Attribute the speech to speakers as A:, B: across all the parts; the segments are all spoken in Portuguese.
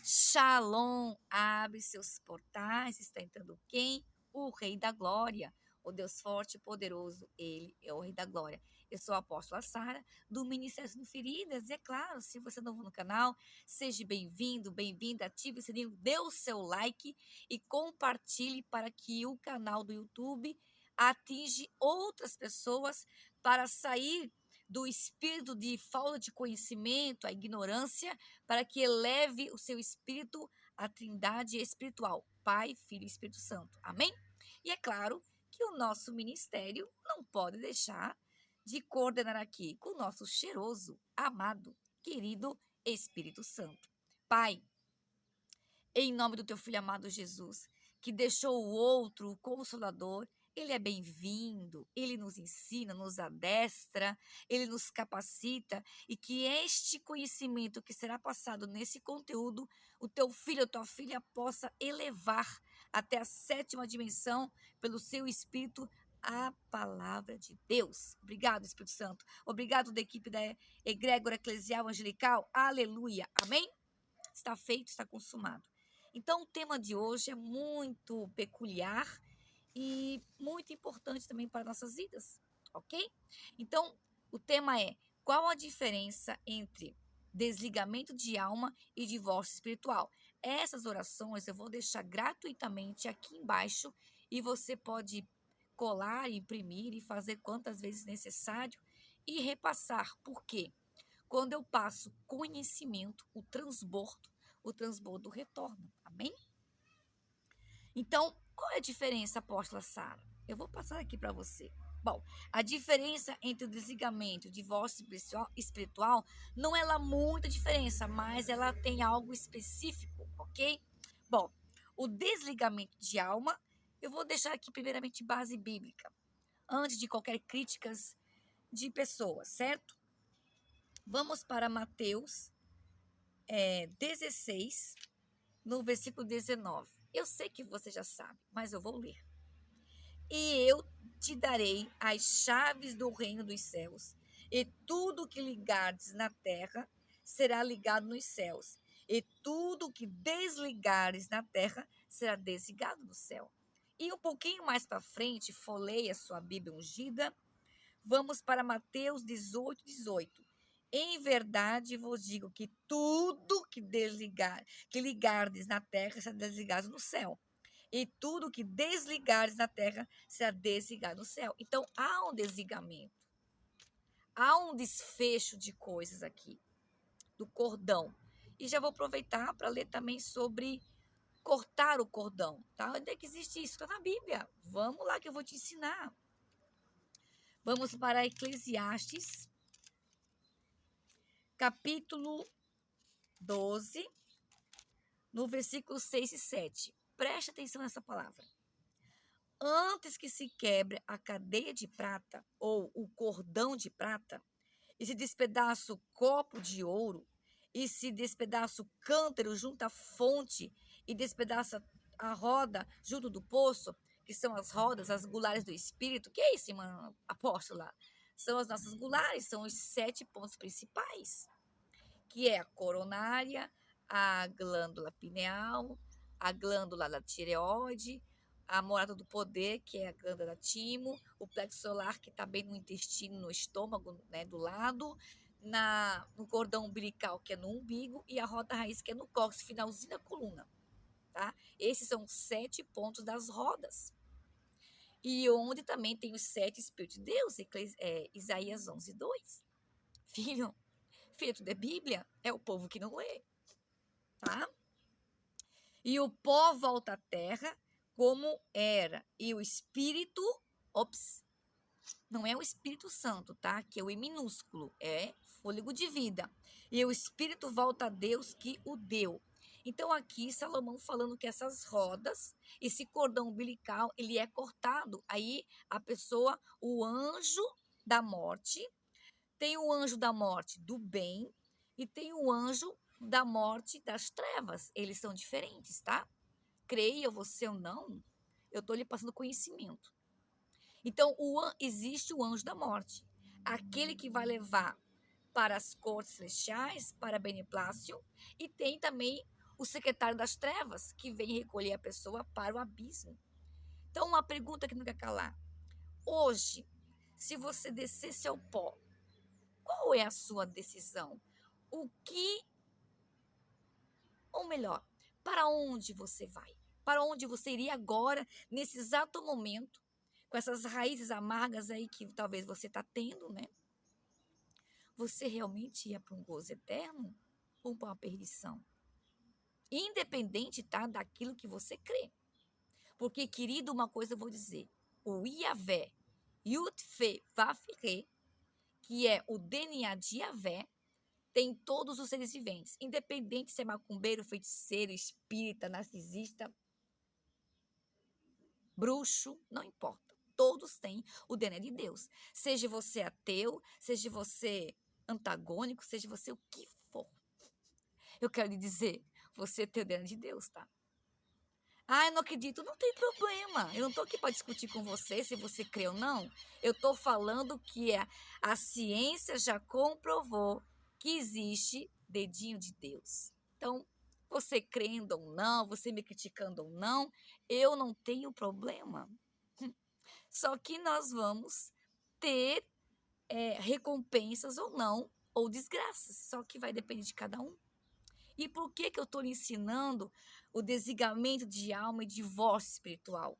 A: Shalom, abre seus portais, está entrando quem? O Rei da Glória, o Deus forte e poderoso, ele é o Rei da Glória. Eu sou a apóstola Sara, do Ministério Sem Feridas, e é claro, se você é novo no canal, seja bem-vindo, bem-vinda, ative o sininho, dê o seu like e compartilhe para que o canal do YouTube atinja outras pessoas para sair do espírito de falta de conhecimento, a ignorância, para que eleve o seu espírito à trindade espiritual, Pai, Filho e Espírito Santo. Amém? E é claro que o nosso ministério não pode deixar de coordenar aqui com o nosso cheiroso, amado, querido Espírito Santo. Pai, em nome do teu filho amado Jesus, que deixou o outro, o Consolador, ele é bem-vindo, ele nos ensina, nos adestra, ele nos capacita e que este conhecimento que será passado nesse conteúdo, o teu filho, a tua filha possa elevar até a 7ª dimensão pelo seu Espírito a palavra de Deus. Obrigado, Espírito Santo. Obrigado da equipe da Egrégora Eclesial Angelical. Aleluia. Amém? Está feito, está consumado. Então, o tema de hoje é muito peculiar e muito importante também para nossas vidas, ok? Então, o tema é: qual a diferença entre desligamento de alma e divórcio espiritual? Essas orações eu vou deixar gratuitamente aqui embaixo e você pode colar, imprimir e fazer quantas vezes necessário e repassar. Por quê? Quando eu passo conhecimento, o transbordo retorna. Amém? Então, qual é a diferença, apóstola Sara? Eu vou passar aqui para você. Bom, a diferença entre o desligamento e o divórcio espiritual não é lá muita diferença, mas ela tem algo específico, ok? Bom, o desligamento de alma, eu vou deixar aqui primeiramente base bíblica, antes de qualquer críticas de pessoas, certo? Vamos para Mateus 16, no versículo 19. Eu sei que você já sabe, mas eu vou ler. E eu te darei as chaves do reino dos céus, e tudo que ligardes na terra será ligado nos céus, e tudo que desligares na terra será desligado no céu. E um pouquinho mais para frente, folheie a sua Bíblia ungida, vamos para Mateus 18, 18. Em verdade vos digo que tudo que ligardes na terra será desligado no céu. E tudo que desligares na terra será desligado no céu. Então há um desligamento. Há um desfecho de coisas aqui, do cordão. E já vou aproveitar para ler também sobre cortar o cordão. Tá? Onde é que existe isso? Está na Bíblia. Vamos lá que eu vou te ensinar. Vamos para Eclesiastes, capítulo 12, no versículo 6 e 7. Preste atenção nessa palavra. Antes que se quebre a cadeia de prata ou o cordão de prata, e se despedaça o copo de ouro, e se despedaça o cântaro junto à fonte, e despedaça a roda junto do poço, que são as rodas, as gulares do Espírito. Que é isso, irmã apóstola? São as nossas gulares, são os 7 pontos principais, que é a coronária, a glândula pineal, a glândula da tireoide, a morada do poder, que é a glândula da timo, o plexo solar, que está bem no intestino, no estômago, né, do lado, no cordão umbilical, que é no umbigo, e a roda raiz, que é no cóccix, finalzinho da coluna. Tá? Esses são os 7 pontos das rodas. E onde também tem os 7 Espíritos de Deus, Isaías 11, 2. Filho, tudo é Bíblia, é o povo que não lê, tá? E o pó volta à terra como era, e o Espírito, não é o Espírito Santo, tá? Que é o I minúsculo, é fôlego de vida. E o Espírito volta a Deus que o deu. Então aqui Salomão falando que essas rodas, esse cordão umbilical, ele é cortado. Aí a pessoa, o anjo da morte, tem o anjo da morte do bem e tem o anjo da morte das trevas. Eles são diferentes, tá? Creia você ou não, eu estou lhe passando conhecimento. Então, existe o anjo da morte, aquele que vai levar para as cortes celestiais, para beneplácio, e tem também o secretário das trevas, que vem recolher a pessoa para o abismo. Então, uma pergunta que não quer calar. Hoje, se você descesse ao pó, qual é a sua decisão? O que, ou melhor, para onde você vai? Para onde você iria agora, nesse exato momento, com essas raízes amargas aí que talvez você está tendo, né? Você realmente ia para um gozo eterno ou para uma perdição? Independente, tá, daquilo que você crê. Porque, querido, uma coisa eu vou dizer. O Iavé, Yud Fe Vav Re, que é o DNA de Iavé, tem todos os seres viventes. Independente se é macumbeiro, feiticeiro, espírita, narcisista, bruxo, não importa. Todos têm o DNA de Deus. Seja você ateu, seja você antagônico, seja você o que for. Eu quero lhe dizer, você tem o DNA de Deus, tá? Ah, eu não acredito. Não tem problema. Eu não estou aqui para discutir com você se você crê ou não. Eu estou falando que a ciência já comprovou que existe dedinho de Deus. Então, você crendo ou não, você me criticando ou não, eu não tenho problema. Só que nós vamos ter recompensas ou não, ou desgraças. Só que vai depender de cada um. E por que eu estou lhe ensinando o desligamento de alma e divórcio espiritual?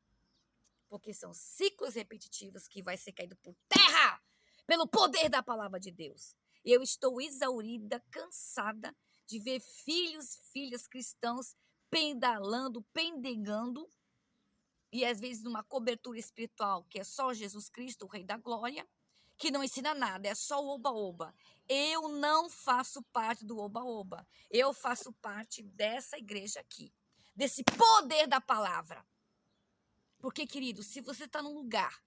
A: Porque são ciclos repetitivos que vai ser caído por terra pelo poder da palavra de Deus. Eu estou exaurida, cansada de ver filhos e filhas cristãos pendalando, pendengando, e às vezes numa cobertura espiritual que é só Jesus Cristo, o Rei da Glória, que não ensina nada, é só o oba-oba. Eu não faço parte do oba-oba. Eu faço parte dessa igreja aqui, desse poder da palavra. Porque, querido, se você está num lugar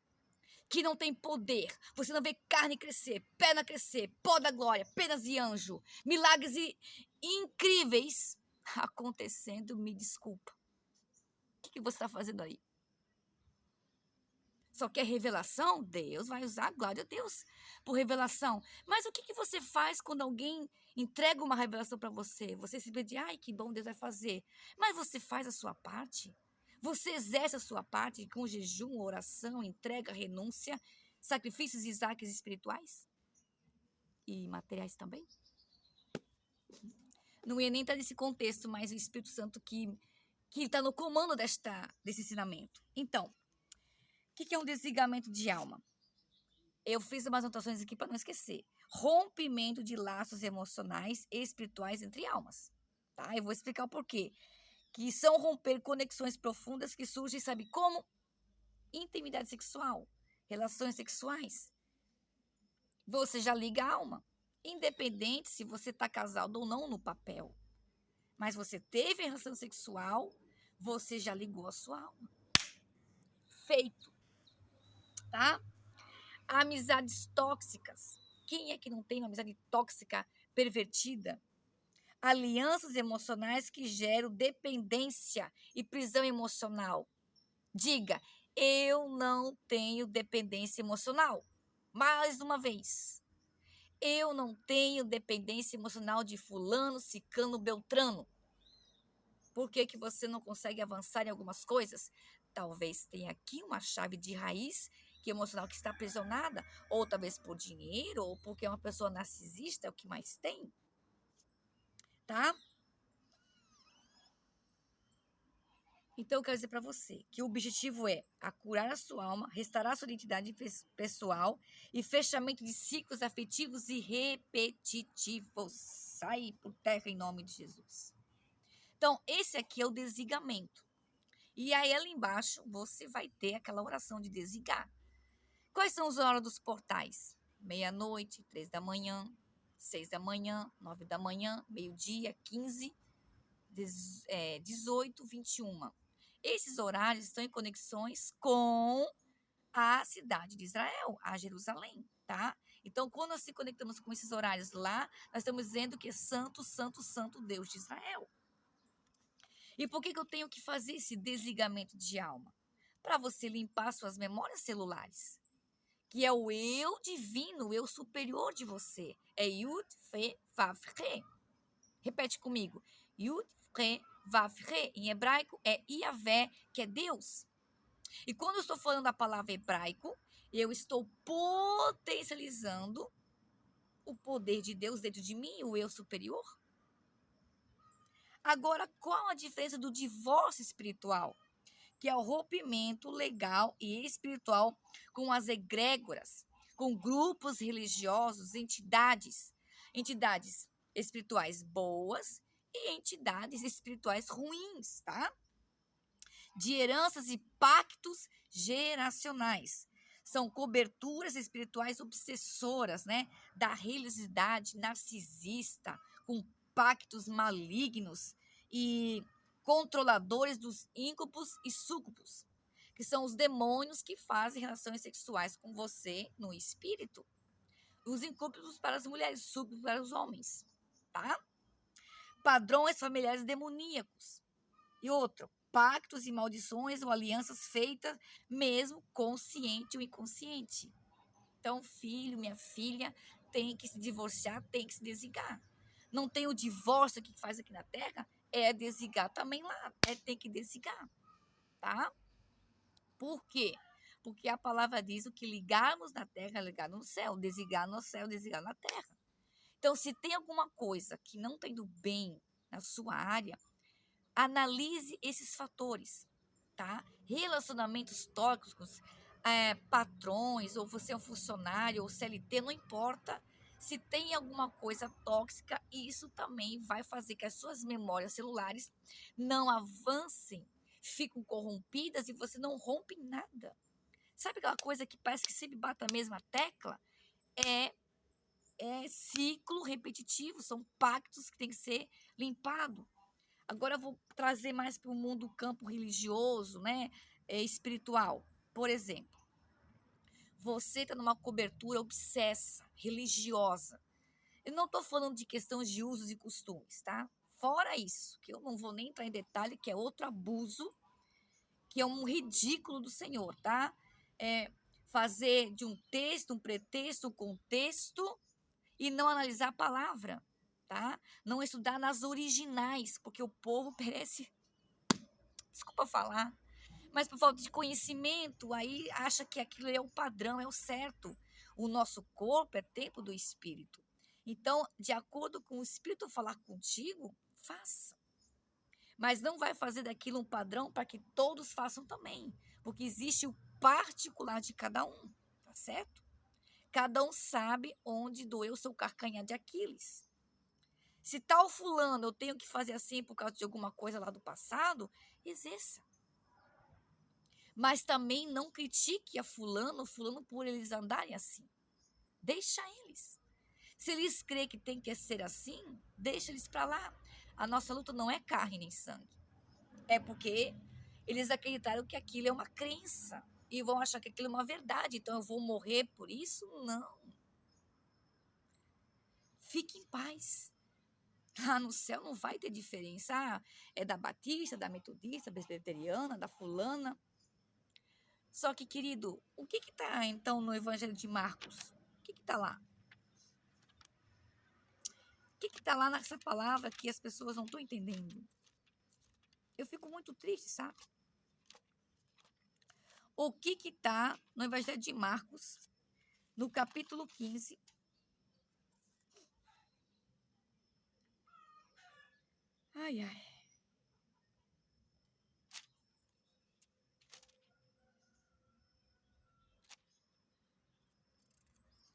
A: que não tem poder, você não vê carne crescer, perna crescer, pó da glória, penas e anjo, milagres incríveis acontecendo, me desculpa. O que você está fazendo aí? Só quer revelação? Deus vai usar, glória a Deus, por revelação. Mas o que você faz quando alguém entrega uma revelação para você? Você se diz, ai, que bom Deus vai fazer. Mas você faz a sua parte? Você exerce a sua parte com jejum, oração, entrega, renúncia, sacrifícios e saques espirituais? E materiais também? Não ia nem estar nesse contexto, mas o Espírito Santo que está no comando desse ensinamento. Então, o que é um desligamento de alma? Eu fiz umas anotações aqui para não esquecer. Rompimento de laços emocionais e espirituais entre almas. Tá? Eu vou explicar o porquê. Que são romper conexões profundas que surgem, sabe como? Intimidade sexual, relações sexuais. Você já liga a alma. Independente se você está casado ou não no papel. Mas você teve relação sexual, você já ligou a sua alma. Feito. Tá? Amizades tóxicas. Quem é que não tem uma amizade tóxica, pervertida? Alianças emocionais que geram dependência e prisão emocional. Diga, eu não tenho dependência emocional. Mais uma vez, eu não tenho dependência emocional de fulano, ciclano, beltrano. Por que você não consegue avançar em algumas coisas? Talvez tenha aqui uma chave de raiz que emocional que está aprisionada, ou talvez por dinheiro, ou porque é uma pessoa narcisista, é o que mais tem. Tá? Então, eu quero dizer para você que o objetivo é curar a sua alma, restaurar a sua identidade pessoal e fechamento de ciclos afetivos e repetitivos. Sai por terra em nome de Jesus. Então, esse aqui é o desligamento. E aí, ali embaixo, você vai ter aquela oração de desligar. Quais são as horas dos portais? Meia-noite, 3 da manhã, 6 da manhã, 9 da manhã, meio-dia, 15, 18, 21. Esses horários estão em conexões com a cidade de Israel, a Jerusalém, tá? Então, quando nós se conectamos com esses horários lá, nós estamos dizendo que é santo, santo, santo Deus de Israel. E por que eu tenho que fazer esse desligamento de alma? Para você limpar suas memórias celulares, que é o eu divino, o eu superior de você. É Yud, Fe, Vav, Re. Repete comigo. Yud, Re, Vav, Re. Em hebraico é Iavé, que é Deus. E quando eu estou falando a palavra hebraico, eu estou potencializando o poder de Deus dentro de mim, o eu superior. Agora, qual a diferença do divórcio espiritual? Que é o rompimento legal e espiritual com as egrégoras, com grupos religiosos, entidades espirituais boas e entidades espirituais ruins, tá? De heranças e pactos geracionais. São coberturas espirituais obsessoras, né? Da religiosidade narcisista, com pactos malignos e controladores dos íncubos e súcubos, que são os demônios que fazem relações sexuais com você no espírito. Os incúbicos para as mulheres, súcubos para os homens, tá? Padrões familiares demoníacos. E outro, pactos e maldições ou alianças feitas mesmo consciente ou inconsciente. Então, filho, minha filha, tem que se divorciar, tem que se desligar. Não tem o divórcio que faz aqui na Terra, é desligar também lá, tem que desligar, tá? Por quê? Porque a palavra diz o que ligarmos na Terra é ligado no céu, desligar no céu, desligar na Terra. Então, se tem alguma coisa que não está indo bem na sua área, analise esses fatores, tá? Relacionamentos tóxicos, patrões, ou você é um funcionário, ou CLT, não importa. Se tem alguma coisa tóxica, isso também vai fazer que as suas memórias celulares não avancem, ficam corrompidas e você não rompe nada. Sabe aquela coisa que parece que sempre bate a mesma tecla? É ciclo repetitivo, são pactos que tem que ser limpado. Agora eu vou trazer mais para o mundo campo religioso, né? Espiritual. Por exemplo, você está numa cobertura obsessa, religiosa. Eu não estou falando de questões de usos e costumes, tá? Fora isso, que eu não vou nem entrar em detalhe, que é outro abuso, que é um ridículo do Senhor, tá? Fazer de um texto, um pretexto, um contexto e não analisar a palavra, tá? Não estudar nas originais, porque o povo perece, desculpa falar, mas por falta de conhecimento, aí acha que aquilo é o padrão, é o certo. O nosso corpo é templo do Espírito. Então, de acordo com o Espírito falar contigo, faça. Mas não vai fazer daquilo um padrão para que todos façam também, porque existe o particular de cada um, tá certo? Cada um sabe onde doeu o seu carcanhar de Aquiles. Se tal fulano eu tenho que fazer assim por causa de alguma coisa lá do passado, exerça. Mas também não critique a fulano por eles andarem assim. Deixa eles. Se eles creem que tem que ser assim, deixa eles para lá. A nossa luta não é carne nem sangue. É porque eles acreditaram que aquilo é uma crença e vão achar que aquilo é uma verdade. Então eu vou morrer por isso? Não. Fique em paz. Lá no céu não vai ter diferença. É da batista, da metodista, presbiteriana, da fulana. Só que, querido, o que está, então, no Evangelho de Marcos? O que está lá? O que está lá nessa palavra que as pessoas não estão entendendo? Eu fico muito triste, sabe? O que está no Evangelho de Marcos, no capítulo 15? Ai, ai.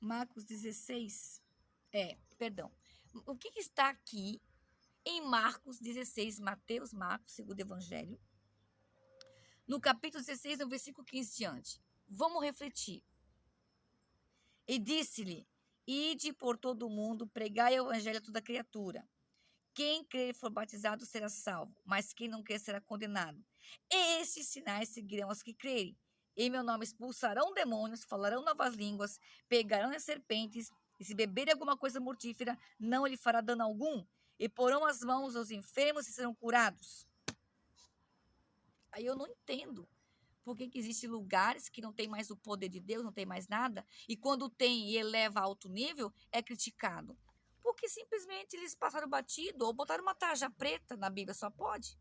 A: Marcos 16. Perdão. O que está aqui em Marcos 16, Mateus, Marcos, segundo Evangelho, no capítulo 16, no versículo 15 diante. Vamos refletir. E disse-lhe: Ide por todo o mundo, pregai o evangelho a toda criatura. Quem crer e for batizado será salvo, mas quem não crer será condenado. Estes sinais seguirão os que crerem. Em meu nome expulsarão demônios, falarão novas línguas, pegarão as serpentes, e se beberem alguma coisa mortífera, não lhe fará dano algum. E porão as mãos aos enfermos e serão curados. Aí eu não entendo por que existem lugares que não tem mais o poder de Deus, não tem mais nada, e quando tem e eleva a alto nível, é criticado. Porque simplesmente eles passaram batido ou botaram uma tarja preta na Bíblia, só pode.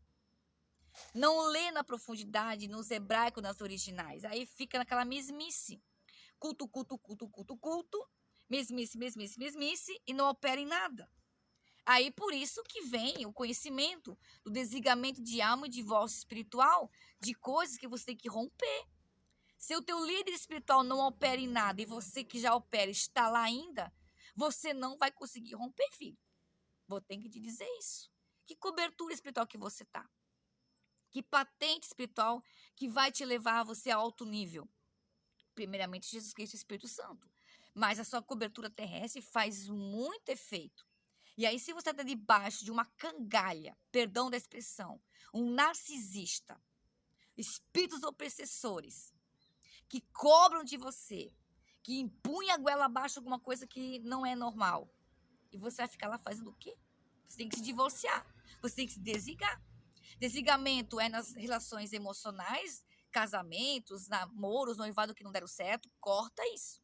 A: Não lê na profundidade, nos hebraicos, nas originais. Aí fica naquela mesmice. Culto, culto, culto, culto, culto. Mesmice, mesmice, mesmice. E não opera em nada. Aí por isso que vem o conhecimento do desligamento de alma e divórcio espiritual, de coisas que você tem que romper. Se o teu líder espiritual não opera em nada e você que já opera está lá ainda, você não vai conseguir romper, filho. Vou ter que te dizer isso. Que cobertura espiritual que você tá? Que patente espiritual que vai te levar a você a alto nível? Primeiramente, Jesus Cristo e Espírito Santo. Mas a sua cobertura terrestre faz muito efeito. E aí, se você está debaixo de uma cangalha, perdão da expressão, um narcisista, espíritos obsessores, que cobram de você, que empunha a goela abaixo alguma coisa que não é normal, e você vai ficar lá fazendo o quê? Você tem que se divorciar, você tem que se desligar. Desligamento é nas relações emocionais, casamentos, namoros, noivado que não deram certo, corta isso.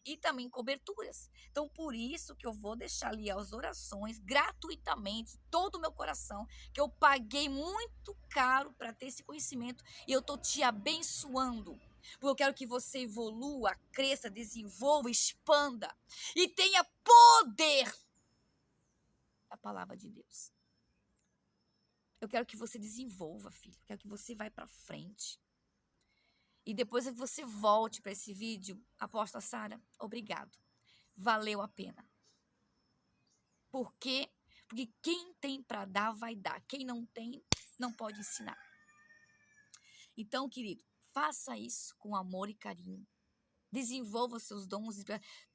A: E também coberturas. Então, por isso que eu vou deixar ali as orações gratuitamente, todo o meu coração, que eu paguei muito caro para ter esse conhecimento e eu estou te abençoando. Porque eu quero que você evolua, cresça, desenvolva, expanda e tenha poder da palavra de Deus. Eu quero que você desenvolva, filho. Eu quero que você vá para frente. E depois que você volte para esse vídeo, apóstola Sara, obrigado. Valeu a pena. Por quê? Porque quem tem para dar, vai dar. Quem não tem, não pode ensinar. Então, querido, faça isso com amor e carinho. Desenvolva seus dons.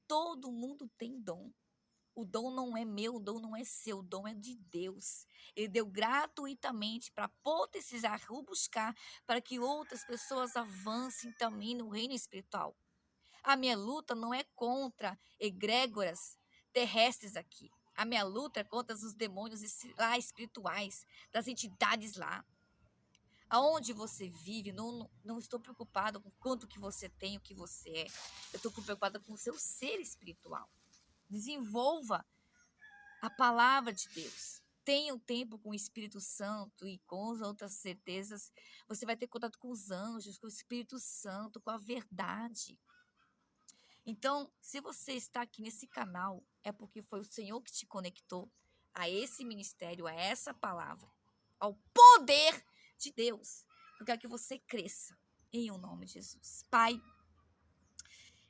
A: Todo mundo tem dom. O dom não é meu, o dom não é seu, o dom é de Deus. Ele deu gratuitamente para potencializar, buscar, para que outras pessoas avancem também no reino espiritual. A minha luta não é contra egrégoras terrestres aqui. A minha luta é contra os demônios lá espirituais, das entidades lá. Aonde você vive, não estou preocupada com quanto que você tem, o que você é. Eu estou preocupada com o seu ser espiritual. Desenvolva a palavra de Deus. Tenha um tempo com o Espírito Santo e com as outras certezas. Você vai ter contato com os anjos, com o Espírito Santo, com a verdade. Então, se você está aqui nesse canal, é porque foi o Senhor que te conectou a esse ministério, a essa palavra, ao poder de Deus. Eu quero que você cresça em o nome de Jesus. Pai,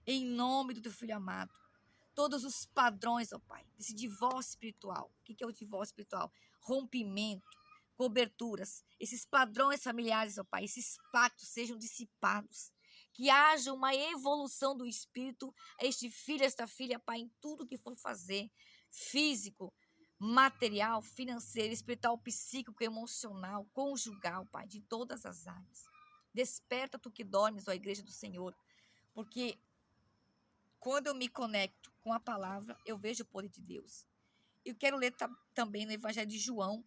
A: em nome do teu filho amado, todos os padrões, ó Pai, desse divórcio espiritual. O que é o divórcio espiritual? Rompimento, coberturas, esses padrões familiares, ó Pai, esses pactos sejam dissipados. Que haja uma evolução do espírito a este filho, a esta filha, Pai, em tudo que for fazer, físico, material, financeiro, espiritual, psíquico, emocional, conjugal, Pai, de todas as áreas. Desperta tu que dormes, ó Igreja do Senhor, porque quando eu me conecto com a palavra, eu vejo o poder de Deus. Eu quero ler também no Evangelho de João,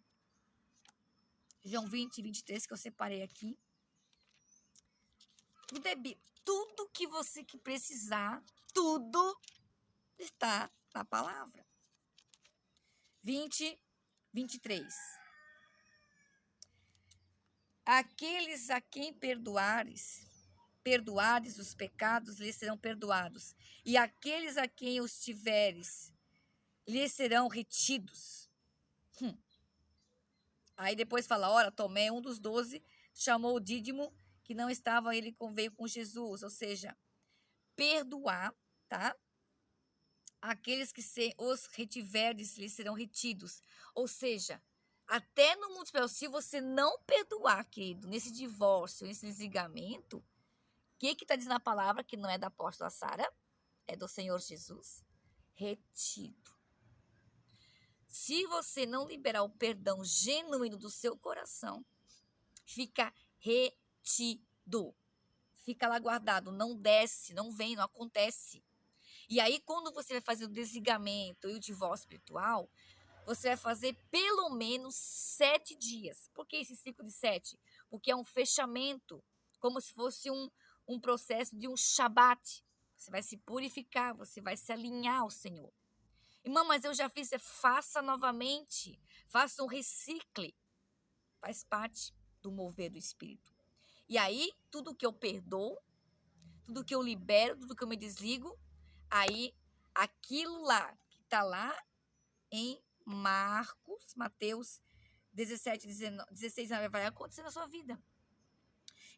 A: João 20, 23, que eu separei aqui. Tudo que você que precisar, tudo está na palavra. 20, 23. Aqueles a quem perdoares os pecados, lhes serão perdoados. E aqueles a quem os tiveres, lhes serão retidos. Aí depois fala, ora, Tomé, um dos 12, chamou o Dídimo, que não estava, ele veio com Jesus. Ou seja, perdoar, tá? Aqueles que os retiverdes, lhes serão retidos. Ou seja, até no mundo espiritual, se você não perdoar, querido, nesse divórcio, nesse desligamento, o que está dizendo a palavra, que não é da apóstola Sara, é do Senhor Jesus? Retido. Se você não liberar o perdão genuíno do seu coração, fica retido. Fica lá guardado, não desce, não vem, não acontece. E aí, quando você vai fazer o desligamento e o divórcio espiritual, você vai fazer pelo menos 7 dias. Por que esse ciclo de 7? Porque é um fechamento, como se fosse um processo de um shabat. Você vai se purificar, você vai se alinhar ao Senhor. Irmã, mas eu já fiz, faça novamente. Faça um recicle. Faz parte do mover do Espírito. E aí, tudo que eu perdoo, tudo que eu libero, tudo que eu me desligo, aí aquilo lá, que está lá em Mateus 17, 19, 16, vai acontecer na sua vida.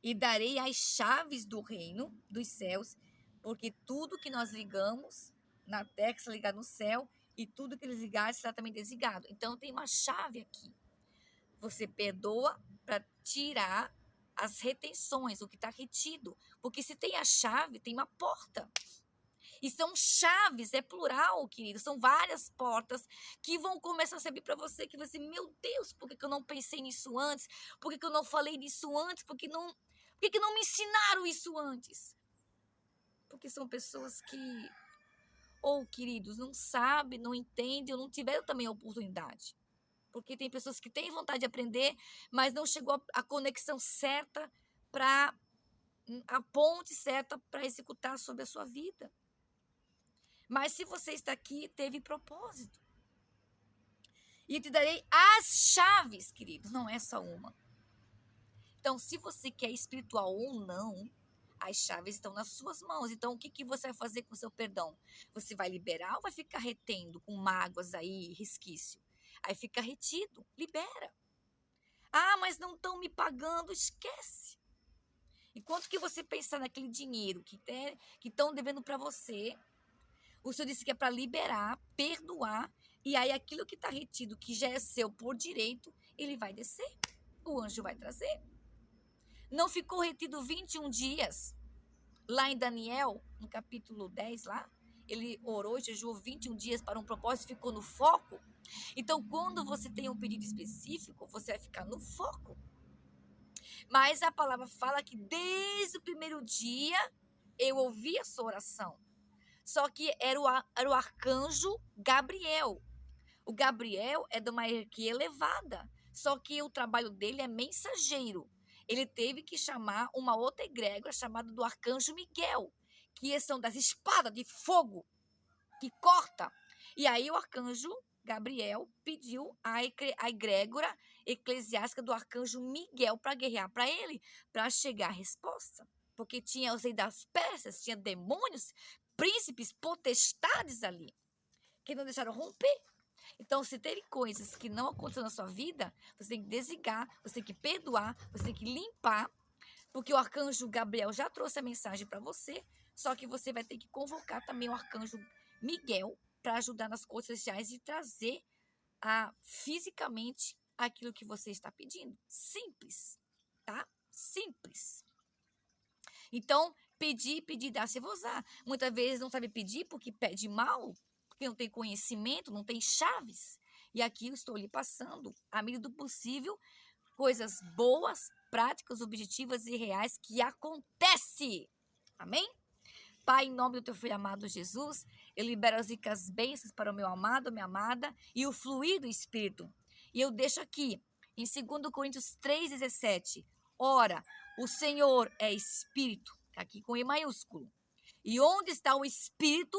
A: E darei as chaves do reino dos céus, porque tudo que nós ligamos na terra está ligado no céu, e tudo que eles ligarem está também desligado. Então tem uma chave aqui. Você perdoa para tirar as retenções, o que está retido. Porque se tem a chave, tem uma porta. E são chaves, é plural, querido. São várias portas que vão começar a se abrir para você, que você, meu Deus, por que eu não pensei nisso antes? Por que eu não falei nisso antes? Por que não me ensinaram isso antes? Porque são pessoas que, ou queridos, não sabem, não entendem, ou não tiveram também a oportunidade. Porque tem pessoas que têm vontade de aprender, mas não chegou a conexão certa para a ponte certa para executar sobre a sua vida. Mas se você está aqui, teve propósito. E eu te darei as chaves, querido, não é só uma. Então, se você quer espiritual ou não, as chaves estão nas suas mãos. Então, o que você vai fazer com o seu perdão? Você vai liberar ou vai ficar retendo com mágoas aí, resquício? Aí fica retido, libera. Ah, mas não estão me pagando, esquece. Enquanto que você pensar naquele dinheiro que estão devendo para você, o Senhor disse que é para liberar, perdoar, e aí aquilo que está retido, que já é seu por direito, ele vai descer. O anjo vai trazer. Não ficou retido 21 dias. Lá em Daniel, no capítulo 10, lá, ele orou e jejuou 21 dias para um propósito, ficou no foco. Então, quando você tem um pedido específico, você vai ficar no foco. Mas a palavra fala que desde o primeiro dia eu ouvi a sua oração. Só que era o arcanjo Gabriel. O Gabriel é de uma hierarquia elevada. Só que o trabalho dele é mensageiro. Ele teve que chamar uma outra egrégora chamada do arcanjo Miguel, que são das espadas de fogo que corta. E aí o arcanjo Gabriel pediu a egrégora eclesiástica do arcanjo Miguel para guerrear para ele, para chegar a resposta. Porque tinha os reis das Pérsias, tinha demônios, príncipes, potestades ali, que não deixaram romper. Então, se tem coisas que não aconteceram na sua vida, você tem que desligar, você tem que perdoar, você tem que limpar, porque o arcanjo Gabriel já trouxe a mensagem para você, só que você vai ter que convocar também o arcanjo Miguel para ajudar nas coisas celestiais e trazer fisicamente aquilo que você está pedindo. Simples, tá? Simples. Então, pedir, dá-se-vos-á. Muitas vezes não sabe pedir porque pede mal, porque não tem conhecimento, não tem chaves. E aqui eu estou lhe passando, à medida do possível, coisas boas, práticas, objetivas e reais que acontecem. Amém? Pai, em nome do teu filho amado Jesus, eu libero as ricas bênçãos para o meu amado, minha amada e o fluir do Espírito. E eu deixo aqui, em 2 Coríntios 3,17, ora, o Senhor é Espírito, aqui com E maiúsculo. E onde está o Espírito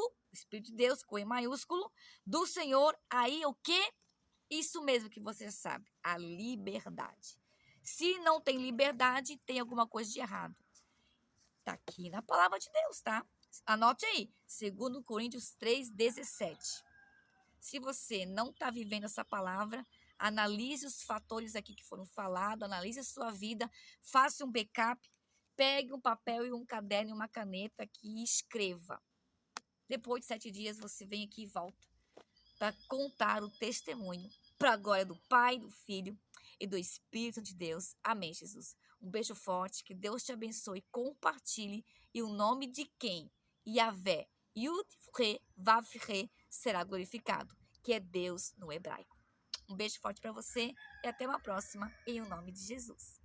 A: de Deus, com E maiúsculo, do Senhor, aí o quê? Isso mesmo que você sabe, a liberdade. Se não tem liberdade, tem alguma coisa de errado. Está aqui na palavra de Deus, tá? Anote aí, 2 Coríntios 3,17. Se você não está vivendo essa palavra, analise os fatores aqui que foram falados, analise a sua vida, faça um backup, pegue um papel e um caderno e uma caneta aqui e escreva. Depois de 7 dias, você vem aqui e volta para contar o testemunho para a glória do Pai, do Filho e do Espírito de Deus. Amém, Jesus. Um beijo forte, que Deus te abençoe, compartilhe e o nome de quem? Yahvé, Yud-Re, Vav-Re, será glorificado, que é Deus no hebraico. Um beijo forte para você e até uma próxima, em o nome de Jesus.